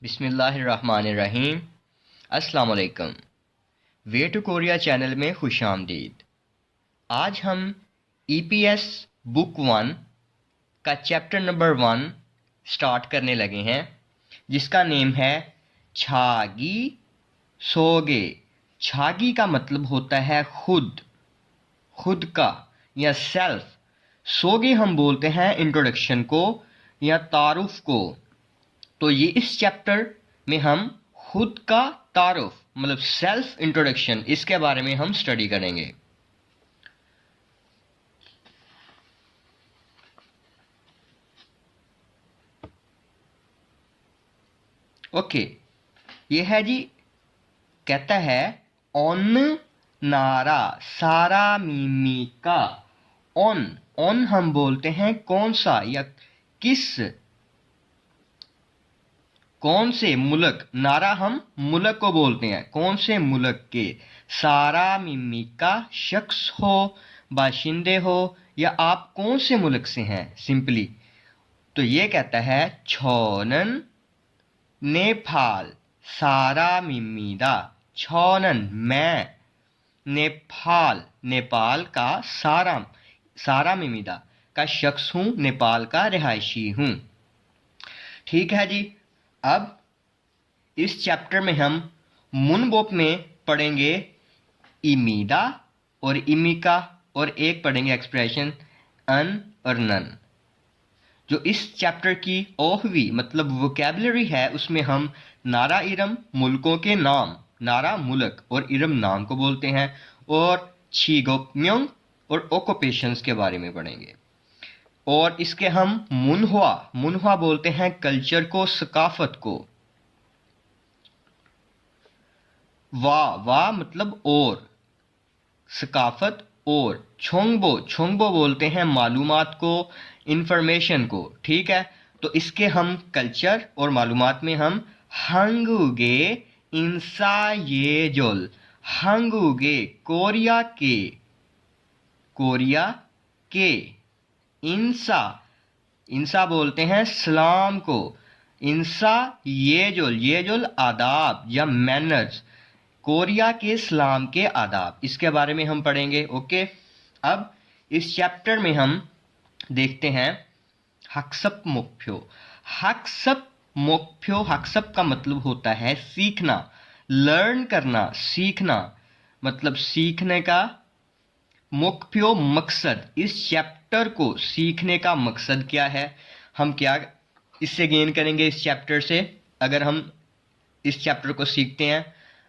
बिस्मिल्लाहिर्रहमानिर्रहीम। अस्सलाम वालेकुम। वे टू कोरिया चैनल में खुशामदीद। आज हम ईपीएस बुक 1 का चैप्टर नंबर 1 स्टार्ट करने लगे हैं, जिसका नेम है छागी सोगे। छागी का मतलब होता है खुद, खुद का या सेल्फ। सोगे हम बोलते हैं इंट्रोडक्शन को या तारुफ को। तो ये इस चैप्टर में हम खुद का तारुफ मतलब सेल्फ इंट्रोडक्शन, इसके बारे में हम स्टडी करेंगे। ओके, ये है जी, कहता है ऑन नारा सारा मीमी का। ऑन, ऑन हम बोलते हैं कौन सा या किस, कौन से मुल्क। नारा हम मुल्क को बोलते हैं, कौन से मुल्क के। सारा मिमी का शख्स हो, बाशिंदे हो, या आप कौन से मुल्क से हैं सिंपली। तो ये कहता है छोनन नेपाल सारा मिमीदा। छोनन मैं, नेपाल नेपाल का, सारा सारा मिमीदा का शख्स हूं, नेपाल का रिहायशी हूं। ठीक है जी। अब इस चैप्टर में हम मुनबोप में पढ़ेंगे इमीदा और इमिका, और एक पढ़ेंगे एक्सप्रेशन अन और नन। जो इस चैप्टर की ओहवी मतलब वोकैबुलरी है, उसमें हम नारा इरम मुल्कों के नाम, नारा मुल्क और इरम नाम को बोलते हैं, और छीगोप्म्योंग और ओक्यूपेशंस के बारे में पढ़ेंगे। और इसके हम मुनहुआ, मुनहुआ बोलते हैं कल्चर को, सकाफत को। वाह, वाह मतलब और, सकाफत और। छोंगबो, छोंगबो बोलते हैं मालूमात को, इंफॉर्मेशन को। ठीक है, तो इसके हम कल्चर और मालूमात में हम हंगुगे इंसा ये जोल। हंगुगे कोरिया के, कोरिया के। इंसा, इंसा बोलते हैं सलाम को। इंसा ये जोल आदाब या मैनर्स, कोरिया के सलाम के आदाब, इसके बारे में हम पढ़ेंगे। ओके, अब इस चैप्टर में हम देखते हैं हक्सप मोक्फ्यो। हक्सप मोक्फ्यो, हक्सप का मतलब होता है सीखना, लर्न करना, सीखना, मतलब सीखने का। मोक्फ्यो मकसद, इस चैप्टर को सीखने का मकसद क्या है, हम क्या इससे गेन करेंगे इस चैप्टर से। अगर हम इस चैप्टर को सीखते हैं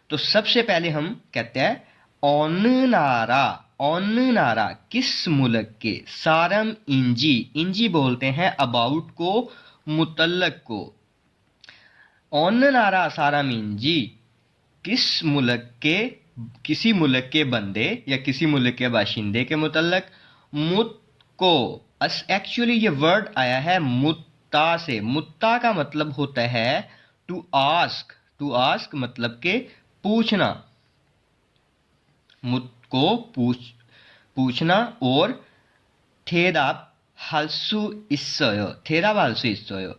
तो सबसे पहले हम कहते हैं ऑन नारा। ऑन नारा किस मुल्क के। सारम इंजी, इंजी बोलते हैं अबाउट को, मुतल्लक को। ऑन नारा सारम इंजी किस मुल्क के, किसी मुल्क के बंदे या किसी मुल्क के बाशिंदे के मुतल्लक। मुत को, एक्चुअली ये वर्ड आया है मुत्ता से। मुत्ता का मतलब होता है टू आस्क, टू आस्क मतलब के पूछना, मुत को पूछना। और थेदाप हल्सु इस्सयो, थेदाप हल्सु इस्सयो।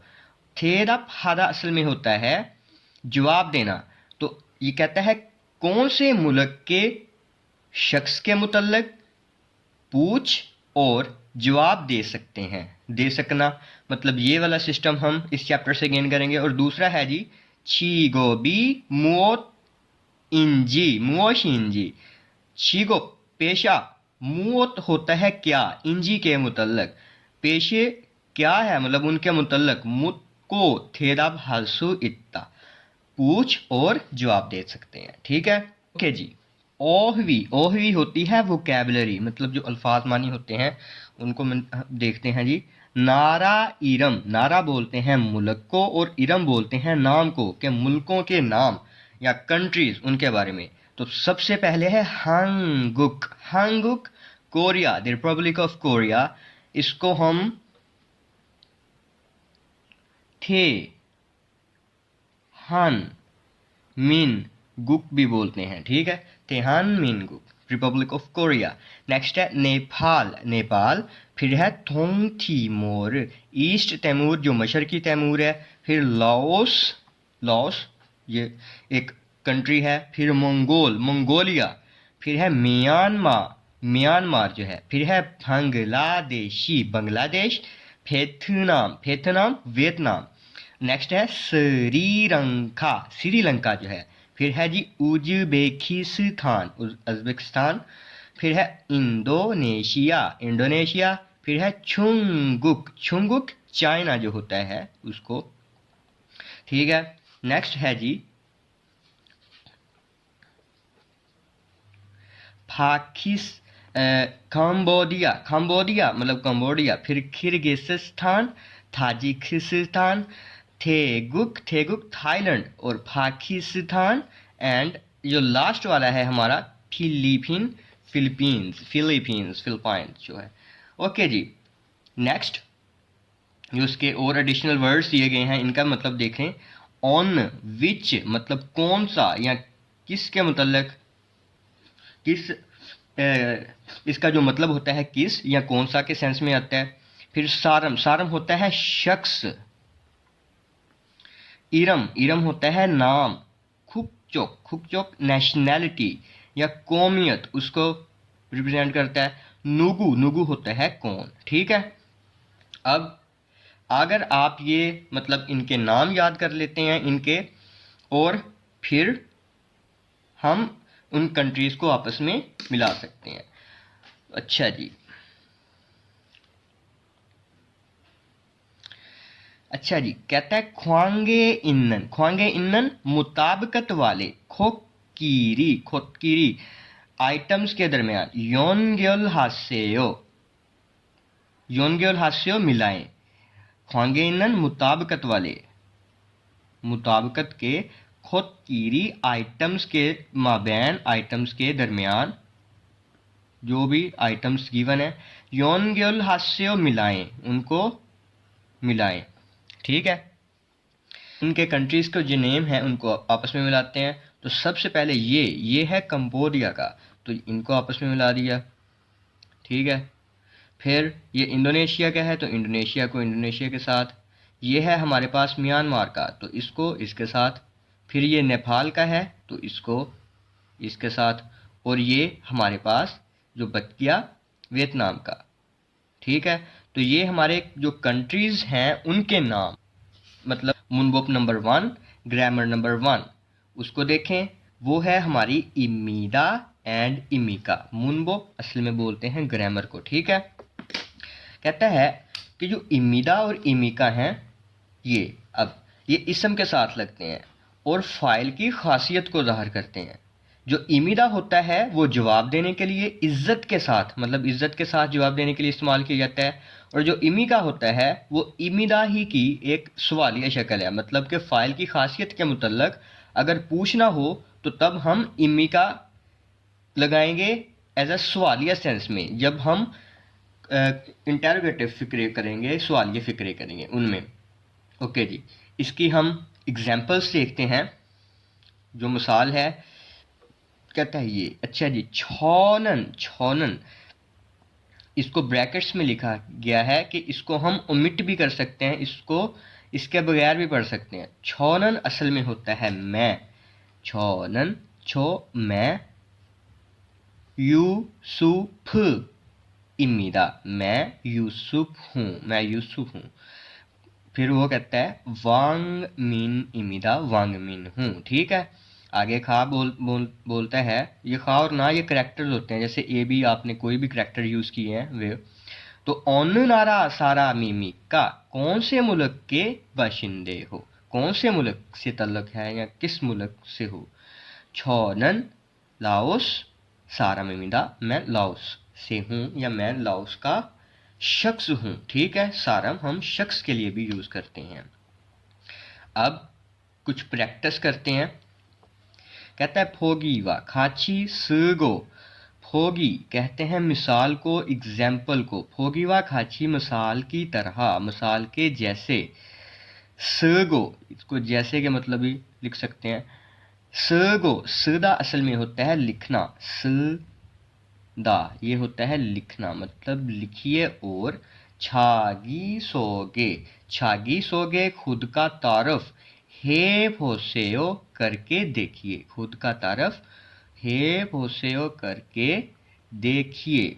थेदाप हादा असल में होता है जवाब देना। तो ये कहता है कौन से मुल्क के शख्स के मुतल्लक पूछ और जवाब दे सकते हैं। दे सकना मतलब ये वाला सिस्टम हम इस चैप्टर से गेन करेंगे। और दूसरा है जी चीगोबी मुओत इंजी, मुओश इंजी। चीगो पेशा, मुओत होता है क्या, इंजी के मुतल्लक। पेशे क्या है मतलब उनके मुतल्लक। मुत को थेदाब हल्सु इत्ता, पूछ और जवाब दे सकते हैं। ठीक है, ओके जी। ओहवी, ओहवी होती है वोकैबुलरी, मतलब जो अल्फाज मानी होते हैं उनको देखते हैं जी। नारा इरम, नारा बोलते हैं मुल्क को, और इरम बोलते हैं नाम को, के मुल्कों के नाम या कंट्रीज उनके बारे में। तो सबसे पहले है Hanguk. Hanguk Korea, the Republic of Korea. इसको हम थे हान मिन गुक भी बोलते हैं। ठीक है, तेहान मिन गुक, रिपब्लिक ऑफ कोरिया। नेक्स्ट है नेपाल, नेपाल। फिर है थोंग थीमोर, ईस्ट तैमूर जो मशरकी तैमूर है। फिर लाओस, लाओस, ये एक कंट्री है। फिर मंगोलिया, फिर है म्यांमार जो है, फिर है बांग्लादेश, वियतनाम, नेक्स्ट है श्रीलंका जो है, फिर है जी उज्बेकिस्तान, फिर है इंडोनेशिया, फिर है छुंगुक चाइना जो होता है उसको, ठीक है। नेक्स्ट है जी कंबोडिया मतलब कंबोडिया, फिर किर्गिस्तान, ताजिकिस्तान, थेगुक थाईलैंड, और पाकिस्तान, एंड जो लास्ट वाला है हमारा फिलीपींस जो है। ओके जी। नेक्स्ट जो उसके और एडिशनल वर्ड्स दिए गए हैं, इनका मतलब देखें। ऑन विच मतलब कौन सा या किसके मतलब, किस इसका जो मतलब होता है किस या कौन सा के सेंस में आता है। फिर सारम होता है शख्स। इरम होता है नाम। खुकचोक नेशनैलिटी या कौमियत उसको रिप्रेजेंट करता है। नुगु होता है कौन, ठीक है। अब अगर आप ये मतलब इनके नाम याद कर लेते हैं इनके, और फिर हम उन कंट्रीज को आपस में मिला सकते हैं। अच्छा जी। कहता है ख्वांगे इन्नन मुताबिकत वाले खोकीरी आइटम्स के दरमियान योनग्योल हास्यो मिलाएं। ख्वांगे इन्नन मुताबिकत के खोकीरी आइटम्स के दरमियान जो भी आइटम्स गिवन है, योनग्योल हास्यो मिलाएं, उनको मिलाएं, ठीक है। इनके कंट्रीज को जो नेम है उनको आपस में मिलाते हैं। तो सबसे पहले ये है कंबोडिया का, तो इनको आपस में मिला दिया, ठीक है। फिर ये इंडोनेशिया का है तो इंडोनेशिया को इंडोनेशिया के साथ। ये है हमारे पास म्यांमार का, तो इसको इसके साथ। फिर ये नेपाल का है तो इसको इसके साथ। और ये हमारे पास जो बच गया वियतनाम का, ठीक है। तो ये हमारे जो कंट्रीज हैं उनके नाम, मतलब मुनबोप नंबर 1, ग्रामर नंबर 1 उसको देखें। वो है हमारी इमीदा एंड इमिका। मुनबोप असल में बोलते हैं ग्रामर को, ठीक है। कहता है कि जो इमीदा और इमिका हैं ये इसम के साथ लगते हैं और फाइल की खासियत को ज़ाहिर करते हैं। जो इमीदा होता है वो जवाब देने के लिए इज्जत के साथ, मतलब इज्जत के साथ जवाब देने के लिए इस्तेमाल किया जाता है। और जो इमिका होता है वो इमिदा ही की एक सवालिया शक्ल है, मतलब कि फ़ाइल की खासियत के मुतल्लक अगर पूछना हो तो तब हम इमिका लगाएंगे एज अ सवालिया सेंस में। जब हम इंटेरोगेटिव फिक्रे करेंगे, सवालिया फिक्रे करेंगे उनमें। ओके जी। इसकी हम एग्जाम्पल्स देखते हैं। जो मिसाल है कहता है ये, अच्छा जी, छौनन इसको ब्रैकेट्स में लिखा गया है कि इसको हम ओमिट भी कर सकते हैं, इसको इसके बगैर भी पढ़ सकते हैं। छौनन असल में होता है मैं। छौनन मैं यूसुफ इमीदा, मैं यूसुफ हूँ। फिर वो कहता है वांग मिन इमिदा, वांग मिन हूँ, ठीक है। आगे खा बोलता है। ये खा और ना ये करेक्टर्स होते हैं, जैसे ए बी आपने कोई भी करेक्टर यूज़ किए हैं वे। तो ओन नारा सारा मीमी का कौन से मुल्क के बाशिंदे हो, कौन से मुल्क से तल्लुक है या किस मुल्क से हो। छौनन लाओस, सारा मीमिदा मैं लाओस से हूँ या मैं लाओस का शख्स हूँ, ठीक है। सारम हम शख्स के लिए भी यूज़ करते हैं। अब कुछ प्रैक्टिस करते हैं। कहता है फोगी व खाची सगो। फोगी कहते हैं मिसाल को, एग्जाम्पल को। फोगी व खाची मिसाल की तरह, मिसाल के जैसे। सगो इसको जैसे के मतलब भी लिख सकते हैं। सगो सदा असल में होता है लिखना, दा ये होता है लिखना, मतलब लिखिए। और छागी सोगे खुद का तारफ हे 보세요 करके देखिए, खुद का तारफ हे 보세요 करके देखिए।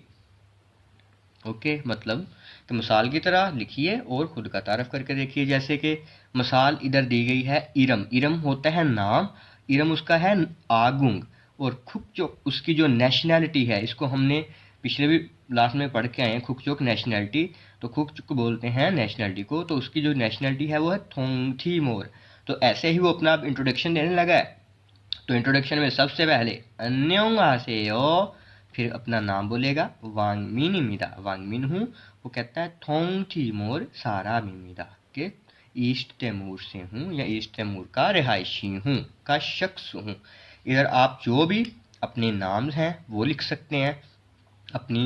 ओके, मतलब तो मिसाल की तरह लिखिए और खुद का तारफ करके देखिए। जैसे कि मिसाल इधर दी गई है, इरम। इरम होता है नाम, इरम उसका है आगुंग, और खुकचोक उसकी जो नेशनैलिटी है, इसको हमने पिछले भी लास्ट में पढ़ के आए हैं, खुकचोक नेशनैलिटी। तो खुकचोक बोलते हैं नेशनैलिटी को, तो उसकी जो नेशनैलिटी है वो है थोंगथीमोर। तो ऐसे ही वो अपना इंट्रोडक्शन देने लगा है। तो इंट्रोडक्शन में सबसे पहले अन्योंहासेयो, फिर अपना नाम बोलेगा, वांगमिनइमिदा, वांगमिन हूँ। वो कहता है थोंगथीमोर सारामिमिदा, के ईस्ट तैमूर से हूँ या ईस्ट तैमूर का रिहायशी हूँ, का शख्स हूँ। इधर आप जो भी अपने नाम हैं वो लिख सकते हैं, अपनी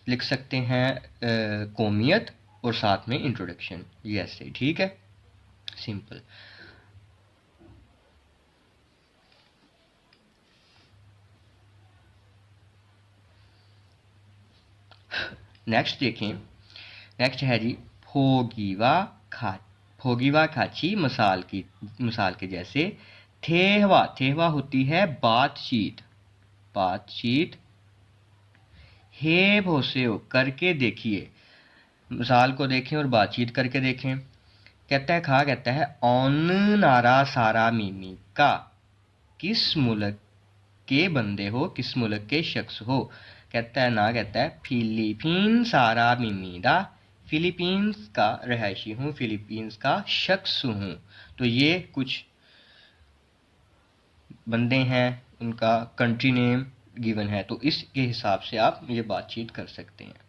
लिख सकते हैं कौमियत, और साथ में इंट्रोडक्शन, ये ऐसे, ठीक है, सिंपल। नेक्स्ट देखें, नेक्स्ट है जी फोगीवा खा, फोगीवा खाची, मिसाल के जैसे। थेहवा, थेहवा होती है बातचीत, बातचीत। हे भोसेओ करके देखिए, मिसाल को देखें और बातचीत करके देखें। कहता है खा, कहता है ऑन नारा सारा मीमी का, किस मुल्क के बंदे हो, किस मुल्क के शख्स हो। कहता है ना, कहता है फिलीपीन सारा मिमीदा, फिलीपींस का रहायशी हूँ, फिलीपींस का शख्स हूँ। तो ये कुछ बंदे हैं, उनका कंट्री नेम गिवन है, तो इसके हिसाब से आप ये बातचीत कर सकते हैं।